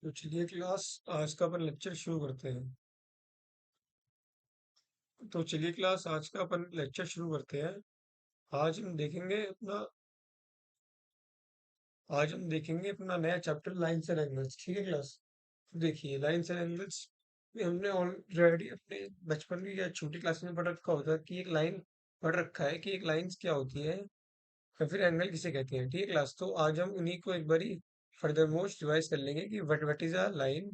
तो चलिए क्लास आज का अपन लेक्चर शुरू करते हैं। तो चलिए क्लास आज का अपन लेक्चर शुरू करते हैं। आज हम देखेंगे अपना आज हम देखेंगे अपना नया चैप्टर लाइन्स एंड एंगल्स। ठीक है क्लास। देखिए लाइन्स एंड एंगल्स में हमने ऑलरेडी अपने बचपन की या छोटी क्लास में पढ़ रखा होता है कि एक लाइन पढ़ रखा है कि एक लाइन्स क्या होती है या फिर एंगल किसे कहते हैं। ठीक है क्लास। तो आज हम उन्हीं को एक बारी फर्दर मोस्ट रिवाइज कर लेंगे कि what is a line,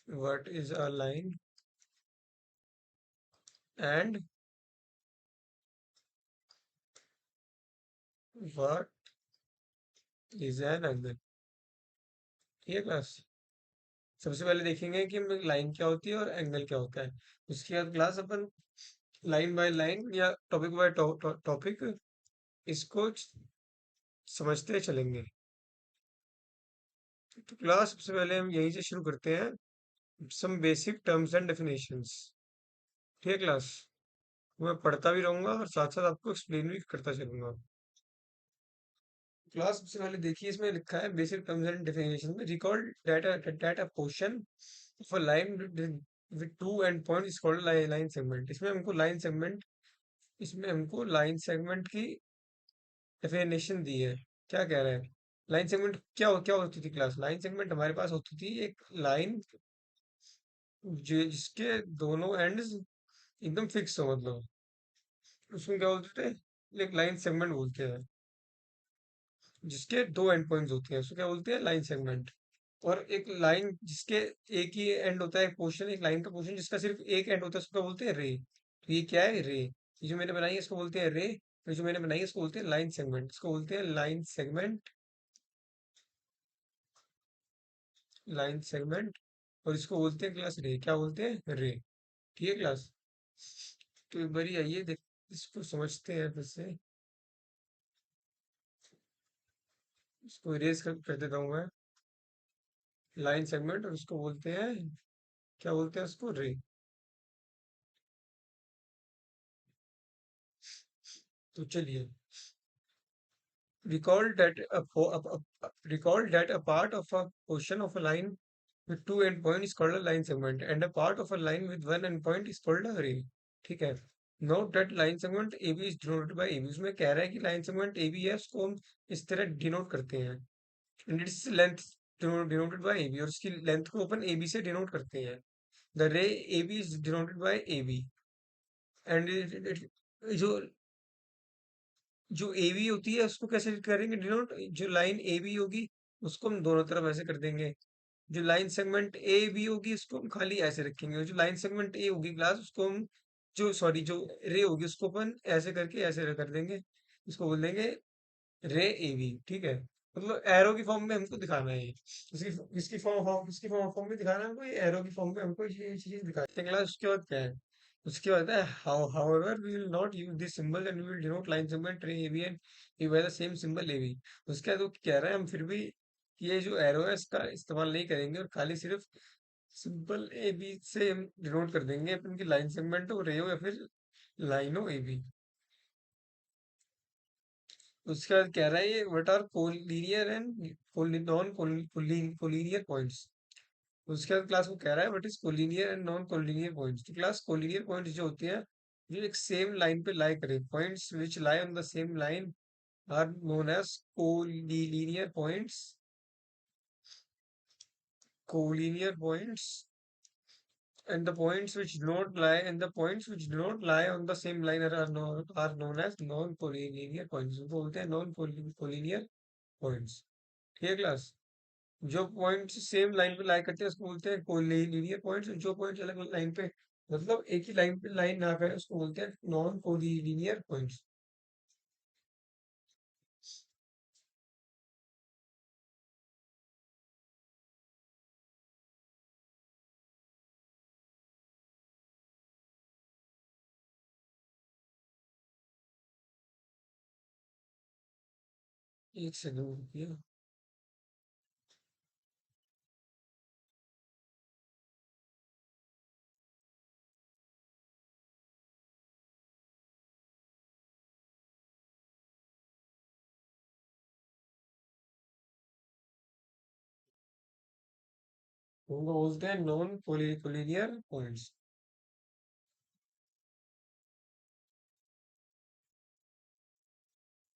what is a line and what is an angle. ठीक है क्लास। सबसे पहले देखेंगे कि लाइन क्या होती है और एंगल क्या होता है। उसके बाद class upon line by line या टॉपिक बाय टॉपिक इसको समझते चलेंगे। तो क्लास सबसे पहले हम यहीं से शुरू करते हैं, some basic terms and definitions. ठीक है क्लास। मैं पढ़ता भी रहूंगा और साथ साथ आपको एक्सप्लेन भी करता चलूंगा। क्लास सबसे पहले देखिए, इसमें लिखा है बेसिक टर्म्स एंड डेफिनेशन में recall data portion of a line with two and point is called line segment. इसमें हमको लाइन सेगमेंट की डेफिनेशन दी है। क्या कह रहा है? लाइन सेगमेंट क्या होती थी क्लास? लाइन सेगमेंट हमारे पास होती थी एक लाइन जिसके दोनों एंड्स एकदम फिक्स हो, मतलब उसमें क्या बोलते थे, एक लाइन सेगमेंट बोलते हैं। जिसके दो एंड पॉइंट्स होते हैं उसको क्या बोलते हैं? Line segment. और एक लाइन जिसके एक ही एंड होता है, पोर्शन, एक लाइन का पोर्शन जिसका सिर्फ एक एंड होता है, उसको क्या बोलते हैं? रे। तो ये क्या है? रे। ये जो मैंने बनाई है इसको बोलते हैं रे। तो जो मैंने बनाई है इसको बोलते हैं लाइन सेगमेंट। इसको बोलते हैं लाइन सेगमेंट, लाइन सेगमेंट। और इसको बोलते हैं क्लास रे। क्या बोलते हैं? रे। ठीक है क्लास। तो एक बारी आइए देख, इसको समझते हैं फिर से। इसको इरेज कर देता हूँ मैं। लाइन सेगमेंट, और इसको बोलते हैं, क्या बोलते हैं उसको? रे। तो चलिए, recall that recall that a part of a portion of a line with two endpoints is called a line segment and a part of a line with one endpoint is called a ray. ठीक है। Note that line segment AB is denoted by AB। उसमें कह रहा है कि line segment AB है, उसको हम इस तरह डिनोट करते हैं, and its length denoted by AB, और उसकी लेंथ को अपन AB से डिनोट करते हैं। The ray AB is denoted by AB and जो जो एबी होती है उसको कैसे करेंगे डिनोट? जो लाइन एबी होगी उसको हम दोनों तरफ ऐसे कर देंगे। जो लाइन सेगमेंट ए बी होगी उसको हम खाली ऐसे रखेंगे। और जो लाइन सेगमेंट ए होगी क्लास, उसको हम जो रे होगी उसको अपन ऐसे करके ऐसे कर देंगे। इसको बोल देंगे रे ए बी। ठीक है। मतलब एरो की फॉर्म में हमको दिखाना है ये। इसकी फॉर्म में दिखाना है हमको, ये एरो की फॉर्म में हमको ये चीज दिखाते हैं क्लास। उसके बाद क्या है? उसके बाद है however we will not use this symbol and we will denote line segment ray AB and AB by the same symbol AB। उसके बाद वो कह रहा है हम फिर भी ये जो एरो है इसका इस्तेमाल नहीं करेंगे और खाली सिर्फ सिंपल ए बी से हम डिनोट कर देंगे अपन की लाइन सेगमेंट हो, रे हो या फिर लाइन हो ए बी। उसके बाद कह रहा है ये what are collinear and non collinear points. उसके बाद क्लास को कह रहा है what is collinear and non collinear points. तो क्लास कोलिनियर पॉइंट्स जो होते हैं, जो एक सेम लाइन पे लाई करे, points which lie on the same line are known as collinear points. Collinear points and the points which do not lie on the same line are known as non collinear points। उनको बोलते हैं non collinear points. ठीक है class. जो points same line पे लाई करते हैं उसको बोलते हैं कोलिनियर पॉइंट्स। जो पॉइंट्स अलग अलग लाइन पे, मतलब एक ही लाइन पे लाइन ना करे, उसको बोलते हैं नॉन कोलिनियर पॉइंट्स। एक सेकंड रुकिए। उनको बोलते हैं नॉन कोलिनियर पॉइंट्स।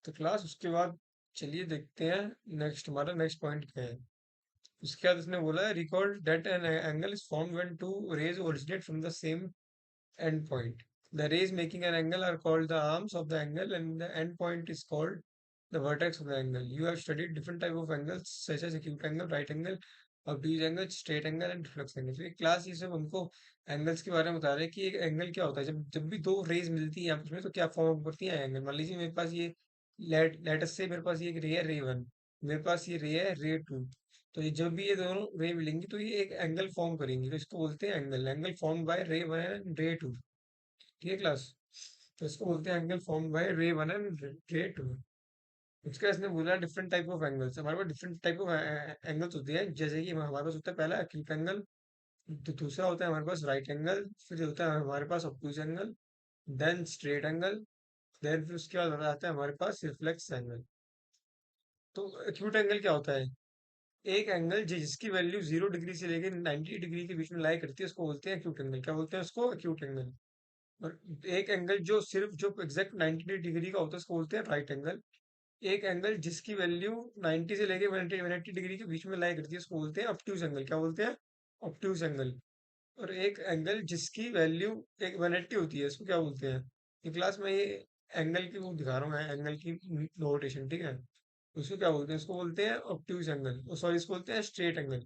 तो क्लास उसके बाद चलिए देखते हैं नेक्स्ट, हमारा नेक्स्ट पॉइंट क्या है। उसके बाद उसने बोला है record that an angle is formed when two rays originate from the same end point. The rays making an angle are called the arms of the angle, and the end point is called the vertex of the angle. You have studied different type of angles such as acute angle, right angle, obtuse angle, straight angle and reflex angle. तो ये class ये सब हमको angles के बारे में बता रहे हैं कि एक एंगल क्या होता है। जब जब भी दो रेज मिलती है आपस में तो क्या फॉर्म करती है एंगल। मान लीजिए मेरे पास ये लेटस से मेरे पास ये एक रे है रे वन, मेरे पास ये रे है रे टू। तो ये जब भी ये दोनों रे मिलेंगी तो ये एक एंगल फॉर्म करेंगी, तो इसको बोलते हैं एंगल। एंगल फॉर्म बाय रे वन एंड रे टू। ठीक है क्लास। तो इसको बोलते हैं एंगल फॉर्म बाय रे वन एंड रे टू। उसका इसने बोला डिफरेंट टाइप ऑफ एंगल्स। हमारे पास डिफरेंट टाइप ऑफ एंगल्स होते हैं, जैसे कि हमारे पास होता है पहला एक्यूट एंगल, दूसरा होता है हमारे पास राइट एंगल, फिर होता है हमारे पास obtuse angle, then straight angle, then फिर उसके बाद आता है हमारे पास रिफ्लेक्स एंगल। तो एक्यूट एंगल क्या होता है? एक एंगल जिसकी वैल्यू 0 डिग्री से लेकर 90 डिग्री के बीच में लाई करती है उसको बोलते हैं एक्यूट एंगल। क्या बोलते हैं उसको? Acute angle. और एक एंगल जो सिर्फ जो एग्जैक्ट 90 डिग्री का होता है उसको बोलते हैं राइट एंगल। एक एंगल जिसकी वैल्यू 90 से लेके 180 डिग्री के बीच में लाई करती है उसको बोलते हैं ऑब्ट्यूज एंगल। क्या बोलते हैं? Obtuse angle. और एक एंगल जिसकी वैल्यू एक 180 होती है उसको क्या बोलते हैं? ये क्लास में ये एंगल की वो दिखा रहा हूँ, एंगल की नोटेशन, ठीक है। उसको क्या बोलते हैं? उसको बोलते हैं ऑब्ट्यूज एंगल, सॉरी इसको बोलते हैं स्ट्रेट एंगल।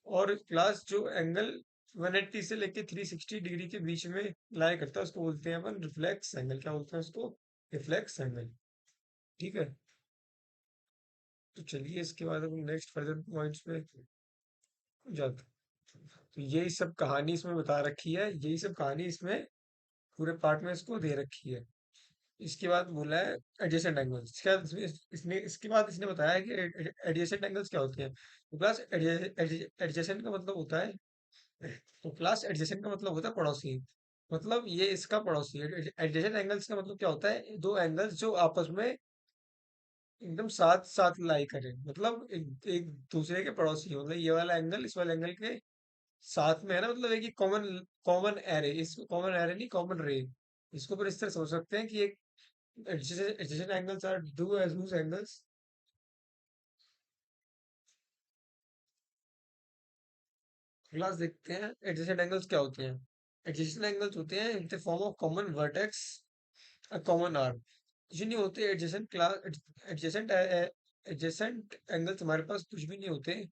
और क्लास जो एंगल 180 से लेके 360 डिग्री के बीच में लाई करता है उसको बोलते हैं अपन रिफ्लेक्स एंगल। क्या बोलते हैं उसको? Reflex angle. ठीक है। तो चलिए इसके बाद हम नेक्स्ट फर्दर पॉइंट्स पे जाते हैं। तो यही सब कहानी इसमें बता रखी है, यही सब कहानी इसमें पूरे पार्ट में इसको दे रखी है। इसके बाद बोला है एडजेसेंट एंगल्स। इसके बाद इसने इसके बाद इसने बताया कि एडजेसेंट एंगल्स क्या होते हैं। तो क्लास एडजेसेंट का मतलब होता है, तो क्लास एडजेसेंट का मतलब होता है पड़ोसी। मतलब ये इसका पड़ोसी है। एडजेसेंट एंगल्स का मतलब क्या होता है? दो एंगल्स जो आपस में एकदम साथ साथ लाई करें, मतलब एक दूसरे के पड़ोसी हो। मतलब ये वाला एंगल इस वाले एंगल के साथ में है ना, मतलब एक ही कॉमन कॉमन एरे, इसको कॉमन एरे नहीं कॉमन रे। इसको पर इस तरह समझ सकते हैं कि एक adjacent angles are do as angles. Class देखते हैं एडजेसेंट एंगल्स क्या होते हैं। एडजेसेंट एंगल्स होते हैं in the form of common vertex, common arm. कुछ नहीं होते adjacent class, adjacent adjacent angles हमारे पास कुछ भी नहीं होते।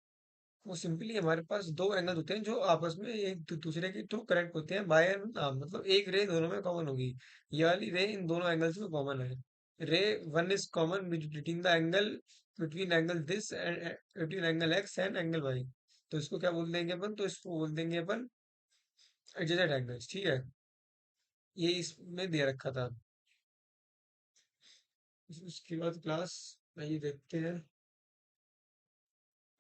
वो सिंपली हमारे पास दो एंगल होते हैं जो आपस में एक दूसरे के थ्रू कनेक्ट होते हैं बाय एन आर्म। मतलब एक रे दोनों में कॉमन होगी, ये वाली रे इन दोनों एंगल्स में कॉमन है। Ray one is common between the angle, between angle this and between angle X and angle Y. तो इसको क्या बोल देंगे अपन? तो इसको बोल देंगे अपन एडजेसेंट एंगल्स। ठीक है, ये इसमें दे रखा था। उसके बाद क्लास में ये देखते हैं।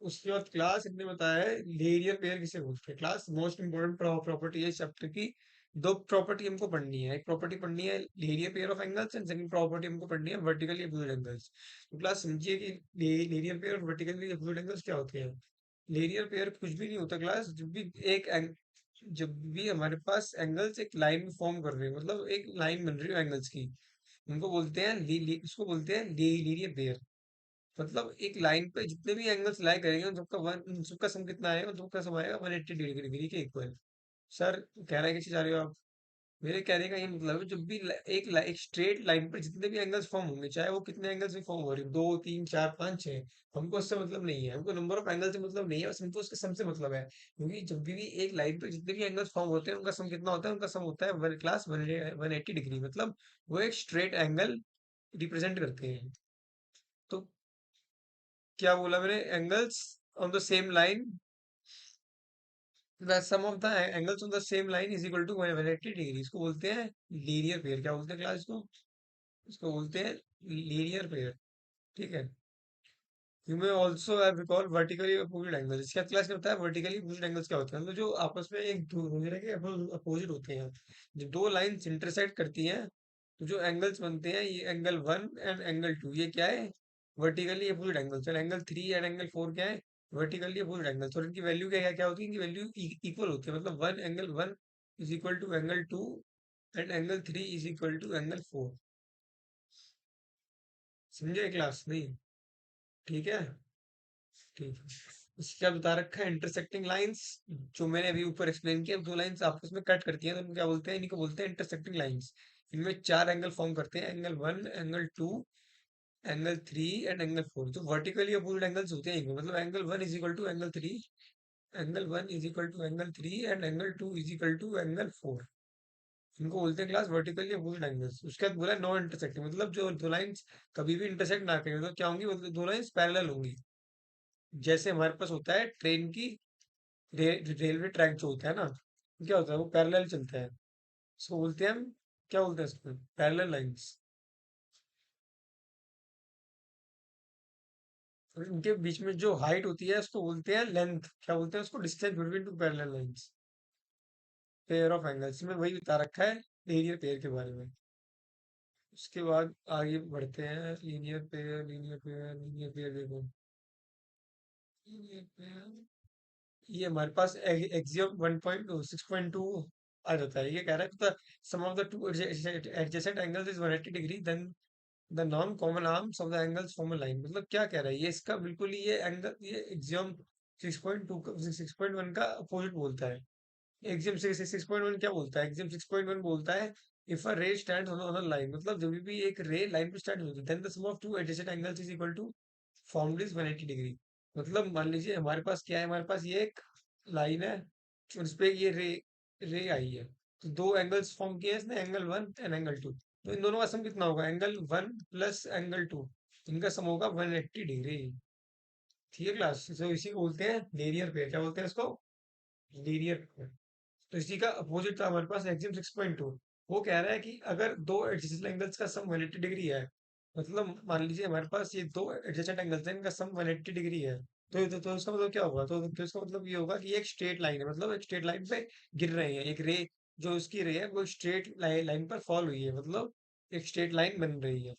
उसके बाद क्लास इतने बताया है लीनियर पेयर किसे बोलते हैं। क्लास मोस्ट इंपोर्टेंट प्रॉपर्टी है इस चैप्टर की। दो प्रॉपर्टी हमको पढ़नी है, एक प्रॉपर्टी पढ़नी है linear pair of angles and second property हमको पढ़नी है वर्टिकली अपोजिट एंगल्स। तो क्लास समझिए कि लीनियर पेयर और वर्टिकली अपोजिट एंगल्स क्या होते हैं। लीनियर पेयर कुछ भी नहीं होता क्लास। जब भी हमारे पास एंगल्स एक लाइन में फॉर्म कर रहे हैं, मतलब एक लाइन बन रही है एंगल्स की, उनको बोलते हैं उसको बोलते हैं लीनियर पेयर। मतलब एक लाइन पे जितने भी एंगल्स लाई करेंगे उन सबका सम कितना आएगा? उन सबका सम आएगा 180 डिग्री के इक्वल। सर कहना कैसे चाह रहे हो आप? मेरे कहने का ये मतलब है जब भी एक स्ट्रेट लाइन पर जितने भी एंगल्स फॉर्म होंगे, चाहे वो कितने एंगल्स में फॉर्म हो रहे हो, 2 3 4 5 6, हमको उससे मतलब नहीं है, हमको नंबर ऑफ एंगल से मतलब नहीं है, बस हमको उसके सम से मतलब है। क्योंकि जब भी एक लाइन पर जितने भी एंगल्स फॉर्म होते हैं उनका सम कितना होता है? उनका सम होता है वन क्लास 180 डिग्री। मतलब वो एक स्ट्रेट एंगल रिप्रेजेंट करते हैं। तो क्या बोला मैंने? Angles on the same line, the sum of the angles on the same line is equal to 180 degree. इसको बोलते हैं लीनियर पेयर। क्या बोलते हैं क्लास इसको? इसको बोलते हैं लीनियर पेयर। ठीक है। You may also have recall vertically opposite angles. इसका क्लास क्या होता है? वर्टिकली अपोजिट एंगल्स क्या होते हैं? मतलब जो आपस में एक दूसरे के अपोजिट होते हैं। जब दो लाइंस इंटरसेक्ट करती हैं तो जो एंगल्स बनते हैं, ये एंगल 1 एंड एंगल 2, ये क्या है? Vertically opposite angles. And angle 3 and angle 4 क्या है? वर्टिकली अपोजिट एंगल्स, और इनकी वैल्यू क्या क्या क्या होती है, इनकी वैल्यू इक्वल होती है, मतलब one angle one is equal to angle two and angle three is equal to angle four. समझे क्लास? नहीं? ठीक है। ठीक है। उसके क्या बता रखा है, इंटरसेक्टिंग लाइंस, जो मैंने अभी ऊपर एक्सप्लेन किया, दो लाइंस आपस में कट करती हैं तो उनको क्या बोलते हैं, इनको बोलते हैं इंटरसेक्टिंग लाइंस। इनमें चार एंगल फॉर्म करते हैं, angle one, angle two, angle three and angle four. जो वर्टिकली अपोजिट एंगल्स होते हैं इनके, मतलब angle one is equal to angle three, angle one is equal to angle three and angle two is equal to angle four. इनको बोलते हैं class vertically opposite angles. उसके बाद बोला नॉन इंटरसेक्टिंग, मतलब जो दो लाइंस कभी भी इंटरसेक्ट ना करें, तो क्या होंगी, मतलब दो लाइंस पैरेलल होंगी। जैसे हमारे पास होता है ट्रेन की रेलवे ट्रैक जो होता है ना, क्या होता है, वो पैरेलल चलता है। इसको बोलते हैं हम, क्या बोलते हैं इसको, पैरेलल लाइंस। और इनके बीच में जो हाइट होती है उसको बोलते हैं लेंथ, क्या बोलते हैं उसको, distance between two parallel lines, pair of angles में वही बता रखा है लीनियर पेयर के बारे में। उसके बाद आगे बढ़ते हैं, linear pair, linear pair, linear pair देखो, लीनियर पेयर, ये हमारे पास एक्सियम 1.6.2 आ जाता है। ये कह रहा है sum of the two adjacent angles is 180 degree, then the non common arms of the angles form a line. मतलब क्या कह रहा है ये, इसका बिल्कुल ही ये एंगल, ये एक्सियम 6.2 का 6.1 का अपोजिट बोलता है। एक्सियम 6.1 क्या बोलता है, एक्सियम 6.1 बोलता है इफ अ रे स्टैंड्स ऑन अ लाइन, मतलब जब भी एक रे लाइन पे स्टैंड होती है, then the sum of two adjacent angles is equal to formed is 180 degree. मतलब मान लीजिए हमारे पास क्या है, हमारे पास ये एक लाइन है और इस पे ये रे रे आई है, तो दो एंगल्स फॉर्म किए हैं इसने, angle one and angle two. तो इन दोनों का सम कितना होगा, angle one plus angle two, इनका सम होगा 180 डिग्री। ठीक है क्लास? तो इसी को बोलते हैं लीनियर पेयर। क्या बोलते हैं इसको? Linear pair. तो इसी का अपोजिट था हमारे पास एक्सियम 6.2। वो कह रहा है कि अगर दो एडजेसेंट एंगल्स का सम 180 डिग्री है, मतलब मान लीजिए हमारे पास ये दो एडजेसेंट एंगल्स हैं, इनका सम 180 डिग्री है, तो इसका मतलब क्या होगा, तो इसका मतलब ये होगा कि ये एक स्ट्रेट लाइन है, मतलब एक स्ट्रेट लाइन पे गिर रहे हैं, एक रे, जो उसकी रे है वो स्ट्रेट लाइन पर फॉल हुई है, मतलब एक स्ट्रेट लाइन बन रही है।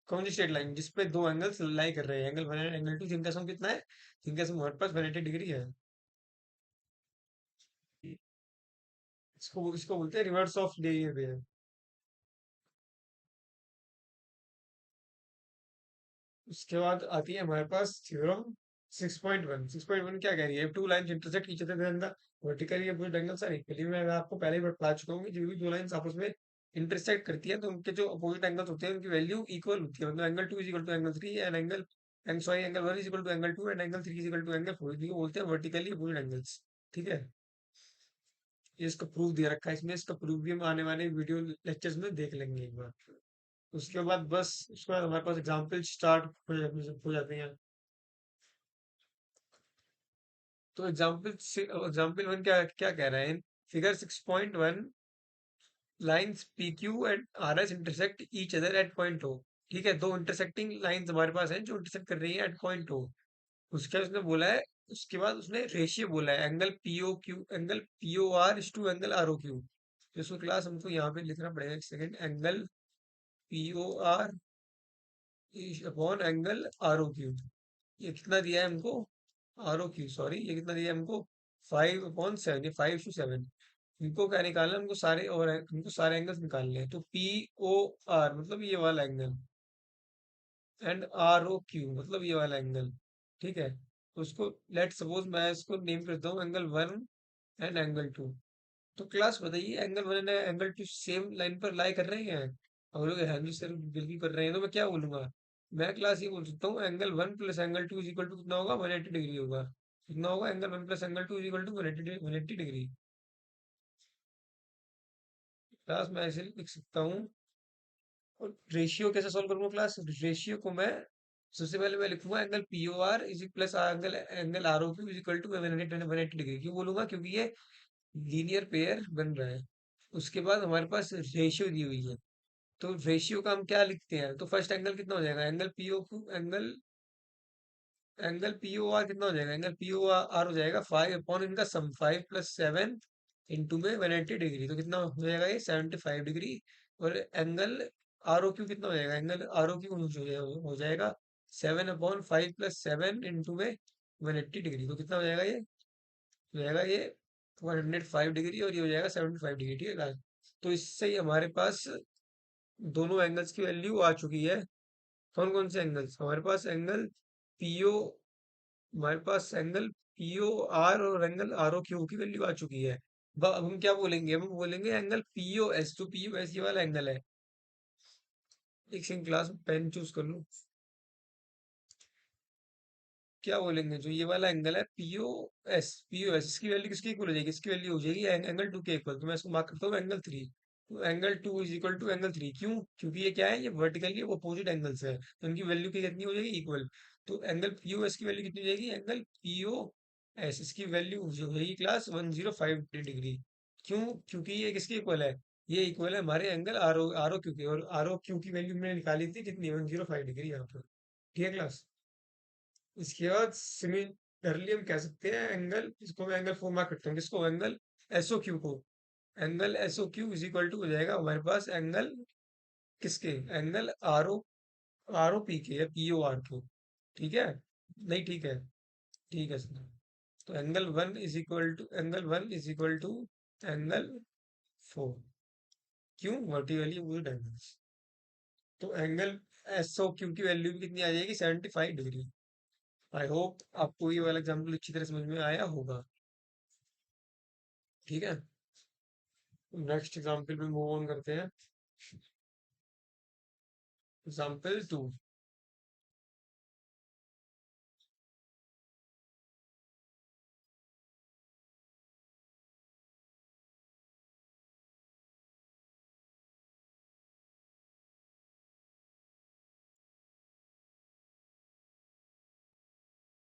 कौन सी स्ट्रेट लाइन, जिसपे दो एंगल्स लाई कर रहे हैं, angle one and angle two, जिनका सम कितना है, जिनका सम हमारे पास 180 डिग्री है। इसको इसको बोलते हैं रिवर्स ऑफ लीनियर। उसके बाद आती है हमारे पास थ्योरम 6.1। 6.1 क्या कह रही है, two lines intersect each other then the vertically opposite angles are equally. मैं आपको पहले ही बता चुका हूँ कि जो भी दो लाइन्स आपस में इंटरसेक्ट करती है तो उनके जो अपोजिट एंगल्स होते हैं उनकी वैल्यू इक्वल होती है, मतलब angle two is equal to angle three and and sorry angle one is equal to angle two and angle three is equal to angle four. इनको बोलते हैं वर्टिकली अपोजिट एंगल्स। ठीक है? ये इसका प्रूफ दे रखा है इसमें, इसका प्रूफ भी हम आने वाले वीडियो लेक्चर्स में देख लेंगे एक बार। उसके बाद बस उसके बाद हमारे पास एग्जाम्पल स्टार्ट हो जाते हैं। तो एग्जाम्पल वन क्या क्या कह रहा है, figure 6.1, lines P Q and R S intersect each other at point O. ठीक है, दो इंटरसेक्टिंग लाइंस हमारे पास हैं जो इंटरसेक्ट कर रही है एट पॉइंट ओ। उसके बाद उसने बोला है, उसके बाद उसने रेशियो बोला है, angle P O Q, angle P O R is to angle R O Q. तो इसको क्लास हमको यहाँ पे लिखना पड़ेगा, एक second, angle P O R is upon angle R O Q. ये कितना दिया है हमको, आर ओ क्यू सॉरी, ये कितना दिया है हमको, 5/7, ये 5:7। इनको क्या निकालना है, हमको सारे, और हमको सारे एंगल्स निकालने हैं, तो पी ओ आर मतलब ये वाला angle and R O Q मतलब ये वाला एंगल। ठीक है? तो उसको लेट सपोज मैं इसको नेम करता हूँ angle one and angle two. तो क्लास बताइए, angle one and angle two same line पर लाई कर रहे हैं? हम लोग हाँ जी सर बिल्कुल कर रहे हैं, तो मैं क्या बोलूंगा, मैं क्लास ये बोल सकता हूँ angle one plus angle two is equal to कितना होगा, 180 डिग्री होगा। कितना होगा, angle one plus angle two is equal to 180 degree. Class मैं ऐसे लिख सकता हूँ। और रेशियो कैसे सॉल्व करूंगा क्लास, रेशियो को मैं सबसे पहले मैं लिखूंगा angle P O R is plus angle angle R O Q is equal to 180 degree. क्यों बोलूंगा, क्योंकि ये लीनियर पेयर बन रहा है। उसके बाद हमारे पास रेशियो दी हुई है, तो रेशियो का हम क्या लिखते हैं, तो फर्स्ट एंगल कितना हो जाएगा, angle P O Q, angle angle P O R कितना हो जाएगा, एंगल पी ओ आर हो जाएगा 5 अपॉन इनका सम, 5+7 इंटू में 180 डिग्री, तो कितना हो जाएगा ये 75 डिग्री। और एंगल आर ओ क्यू कितना हो जाएगा, एंगल आर ओ क्यू हो जाएगा 7/5+7 इंटू में 180 डिग्री। तो कितना हो जाएगा ये? हो जाएगा ये 105 डिग्री, और ये हो जाएगा 75 डिग्री। ठीक है। तो इससे ही हमारे पास दोनों एंगल्स की वैल्यू आ चुकी है। कौन कौन से एंगल्स? हमारे पास एंगल पीओ, हमारे पास एंगल पीओ आर और एंगल आर ओ क्यू की वैल्यू आ चुकी है। अब हम क्या बोलेंगे? हम बोलेंगे एंगल पीओ एस। जो पीओ एस ये वाला एंगल है, एक सेकंड क्लास में पेन चूज कर लूं। क्या बोलेंगे? जो ये वाला एंगल है पीओ एस, पीओ एस, इसकी वैल्यू किसकी इक्वल हो जाएगी? इसकी वैल्यू हो जाएगी एंगल टू के इक्वल। तो मैं इसको मार्क करता हूँ एंगल थ्री। तो angle two is equal to angle three. क्यों? क्योंकि ये क्या है, ये वर्टिकली अपोजिट एंगल्स है, तो इनकी वैल्यू की कितनी हो जाएगी? इक्वल। तो एंगल पीओ एस की वैल्यू कितनी हो जाएगी? एंगल पीओ एस इसकी वैल्यू जो होगी क्लास 105 डिग्री। क्यों? क्योंकि ये किसकी इक्वल है? ये इक्वल है हमारे एंगल आर ओ क्यू की, और आर ओ क्यू की वैल्यू मैंने निकाली थी कितनी? 105 डिग्री यहाँ पर। ठीक है क्लास। इसके बाद सिमिलरली हम कह सकते हैं एंगल, इसको मैं एंगल फोर मार्क करता हूँ, किसको? एंगल एसओ क्यू को। Angle SO Q is equal to हो जाएगा हमारे पास एंगल किसके? एंगल आर ओ पी के या पी ओ आर के। ठीक है। नहीं, ठीक है। ठीक है सर। तो angle one is equal to angle four. क्यों? Vertically opposite angles. तो एंगल एसओ क्यू की वैल्यू भी कितनी आ जाएगी? 75 डिग्री। आई होप आपको ये वाला एग्जाम्पल अच्छी तरह समझ में आया होगा। ठीक है। नेक्स्ट एग्जाम्पल पे मूव ऑन करते हैं। Example two.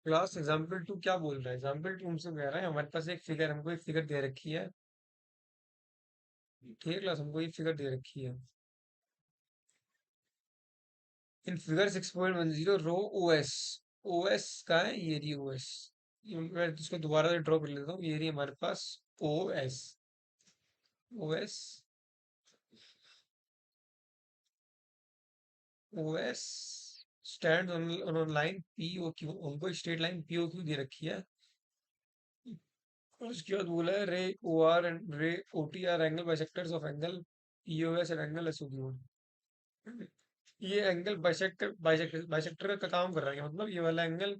Class example two क्या बोल रहा है? एग्जाम्पल टू हमसे कह रहा है हमारे पास एक फिगर, हमको एक फिगर दे रखी है। ठीक है क्लास, हमको एक फिगर दे रखी है। इन फिगर 6.10 रो ओ एस। ओ एस का है ये, रही ओ एस। मैं इसको दोबारा से ड्रॉ कर लेता हूँ। ये रही हमारे पास O S. O S, O S stand on line P O Q. हमको straight line P O Q दे रखी है। और उसके बाद बोला है रे ओ R and ray O T R angle bisectors of angle P O S and angle S O Q. ये एंगल बाइसेक्टर बाइसेक्टर बाइसेक्टर का काम कर रहा है, मतलब ये वाला एंगल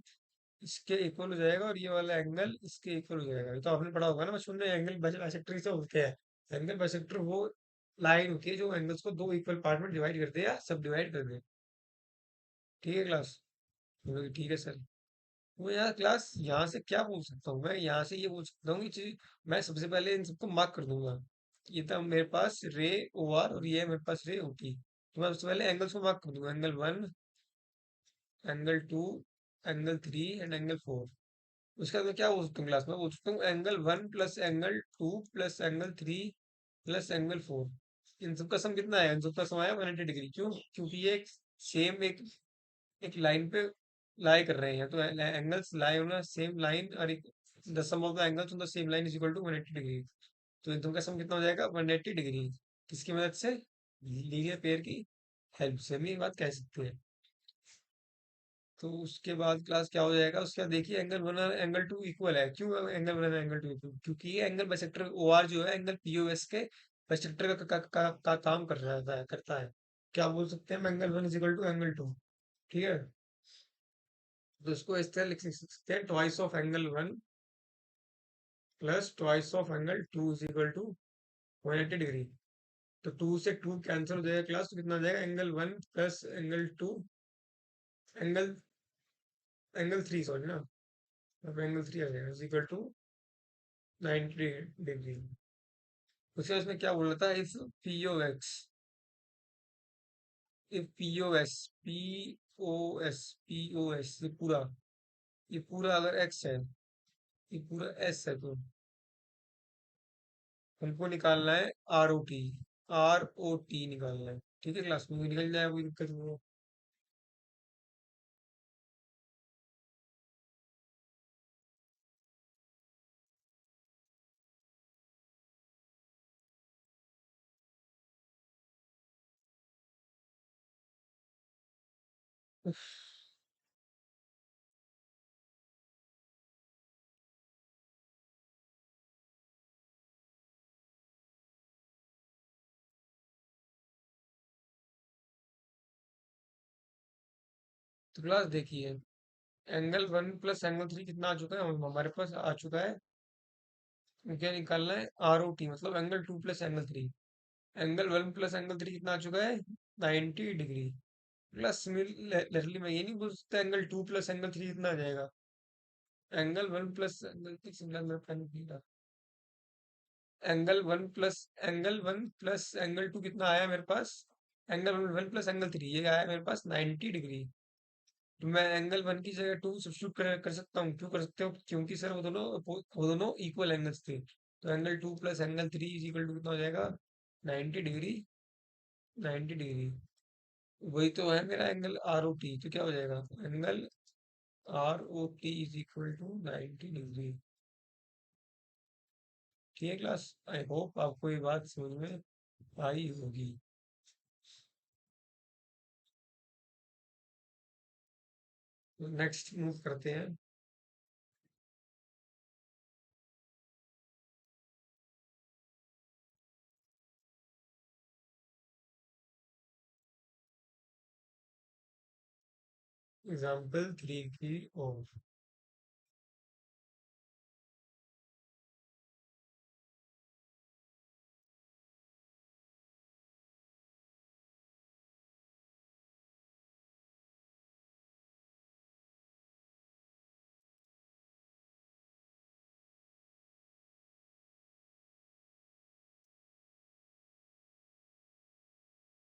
इसके इक्वल हो जाएगा और ये वाला एंगल इसके इक्वल हो जाएगा। ये तो आपने पढ़ा होगा ना बचपन में, एंगल बाइसेक्टर से होते हैं। एंगल बाइसेक्टर वो लाइन होती है जो एंगल्स को दो इक्वल पार्ट में डिवाइड करते हैं या सब डिवाइड कर दे। ठीक है क्लास? ठीक है सर। वो यार क्लास, यहाँ से क्या बोल सकता हूँ मैं? यहाँ से ये बोल सकता हूँ कि मैं सबसे पहले इन सबको मार्क कर दूंगा। ये था मेरे पास रे ओ आर, और ये है मेरे पास रे ओ टी। तो मैं सबसे पहले एंगल्स को मार्क कर दूंगा, angle one, angle two, angle three and angle four. उसके बाद मैं क्या बोल सकता हूँ क्लास में? बोल सकता हूँ angle one plus angle two plus angle three plus angle four. इन सबका सम कितना आया? इन सबका सम आया 180 डिग्री। क्यों? क्योंकि ये सेम एक लाइन पे लाई कर रहे हैं, तो angles lie on same line, और एक the sum of the angles on the same line is equal to 180 degree. तो इन दोनों का सम कितना हो जाएगा? 180 डिग्री। किसकी मदद से? लीनियर पेयर की हेल्प से हम ये बात कह सकते हैं। तो उसके बाद क्लास क्या हो जाएगा? उसके बाद देखिए एंगल वन और एंगल टू इक्वल है। क्यों एंगल वन और एंगल टू इक्वल? क्योंकि ये एंगल बाइसेक्टर ओ आर जो है एंगल पीओएस के बाइसेक्टर का काम कर रहा है, करता है। क्या बोल सकते हैं? Angle one is equal to angle two. ठीक है। तो इसको इस तरह लिख सकते हैं, twice of angle one plus twice of angle two is equal to 180 degree. तो टू से टू कैंसिल हो जाएगा क्लास, तो कितना हो जाएगा? Angle one plus angle two, angle angle three sorry ना, अब एंगल थ्री आ जाएगा इज इक्वल टू 90 डिग्री। उसके बाद उसमें क्या बोल रहा था? If P O X, if P O S, P O S, P O S, ये पूरा अगर एक्स है, ये पूरा एस है, तो हमको निकालना है R O T. R O T निकालना है। ठीक है क्लास में? निकल जाए, कोई दिक्कत नहीं है। तो क्लास देखिए, एंगल 1 + एंगल 3 कितना आ चुका है, हमारे पास आ चुका है। क्या निकालना है, ROT मतलब एंगल 2 + एंगल 3। एंगल 1 + एंगल 3 कितना आ चुका है, 90 डिग्री। प्लस सिमिलरली मैं ये नहीं बोल सकता एंगल 2 + एंगल 3 कितना आ जाएगा। एंगल 1 + एंगल 3 मेरा पेन नहीं था। एंगल 1 + एंगल 2 कितना आया मेरे पास, एंगल 1 + एंगल 3 ये आया मेरे पास 90 डिग्री। तो मैं एंगल 1 की जगह 2 सब्स्टिट्यूट कर सकता हूँ। क्यों कर सकते हो, क्योंकि सर वो दोनों इक्वल एंगल्स थे। तो angle 2 + angle 3 is equal to कितना हो जाएगा, 90 डिग्री। 90 डिग्री वही तो है मेरा एंगल ROT। तो क्या हो जाएगा, angle ROT is equal to 90 degree. ठीक है क्लास, आई होप आपको ये बात समझ में आई होगी। नेक्स्ट मूव करते हैं। एग्जाम्पल 3 की ओर।